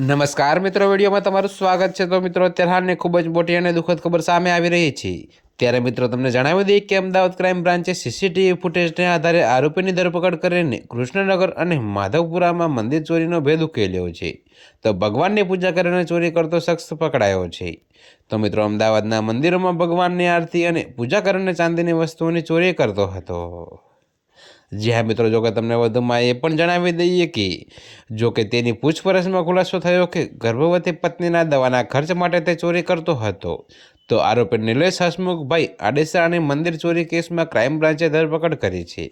નમસ્કાર મિત્રો, વિડીયોમાં તમારું સ્વાગત છે। તો મિત્રો, અત્યારે હાલની ખૂબ જ મોટી અને દુઃખદ ખબર સામે આવી રહી છે। ત્યારે મિત્રો તમને જણાવી દઈએ કે અમદાવાદ ક્રાઇમ બ્રાન્ચે સીસીટીવી ફૂટેજને આધારે આરોપીની ધરપકડ કરીને કૃષ્ણનગર અને માધવપુરામાં મંદિર ચોરીનો ભેદ ઉકેલ્યો છે। તો ભગવાનની પૂજા કરીને ચોરી કરતો શખ્સ પકડાયો છે। તો મિત્રો, અમદાવાદના મંદિરોમાં ભગવાનની આરતી અને પૂજા કરીને ચાંદીની વસ્તુઓની ચોરી કરતો હતો। જી હા મિત્રો, જો કે તમને વધુમાં એ પણ જણાવી દઈએ કે જો કે તેની પૂછપરછમાં ખુલાસો થયો કે ગર્ભવતી પત્નીના દવાના ખર્ચ માટે તે ચોરી કરતો હતો। તો આરોપી નિલેશ હસમુખભાઈ આડેસરાની મંદિર ચોરી કેસમાં ક્રાઇમ બ્રાન્ચે ધરપકડ કરી છે।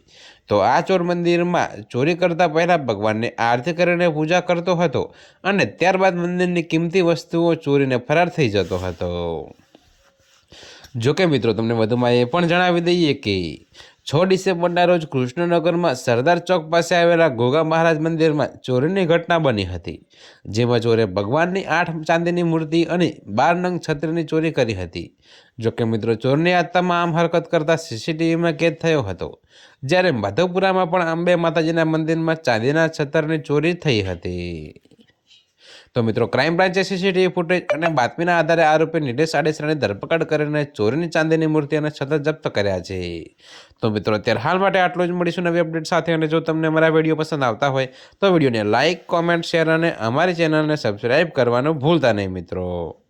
તો આ ચોર મંદિરમાં ચોરી કરતા પહેલા ભગવાનની આરતી કરીને પૂજા કરતો હતો અને ત્યારબાદ મંદિરની કિંમતી વસ્તુઓ ચોરીને ફરાર થઈ જતો હતો। જોકે મિત્રો, તમને વધુમાં એ પણ જણાવી દઈએ કે 6 ડિસેમ્બરના રોજ કૃષ્ણનગરમાં સરદાર ચોક પાસે આવેલા ગોગા મહારાજ મંદિરમાં ચોરીની ઘટના બની હતી, જેમાં ચોરે ભગવાનની 8 ચાંદીની મૂર્તિ અને 12 નંગ છત્રીની ચોરી કરી હતી। જોકે મિત્રો, ચોરની આ તમામ હરકત કરતા સીસીટીવીમાં કેદ થયો હતો, જ્યારે માધવપુરામાં પણ અંબે માતાજીના મંદિરમાં ચાંદીના છત્રની ચોરી થઈ હતી। તો મિત્રો, ક્રાઇમ બ્રાન્ચે સીસીટીવી ફૂટેજ અને બાતમીના આધારે આરોપી નિલેશ આડેસરાની ધરપકડ કરીને ચોરીની ચાંદીની મૂર્તિ અને છત્ર જપ્ત કર્યા છે। તો મિત્રો, અત્યારે હાલ માટે આટલું જ। મળીશું નવી અપડેટ સાથે। અને જો તમને અમારા વિડીયો પસંદ આવતા હોય તો વિડીયોને લાઇક, કોમેન્ટ, શેર અને અમારી ચેનલને સબસ્ક્રાઇબ કરવાનું ભૂલતા નહીં મિત્રો।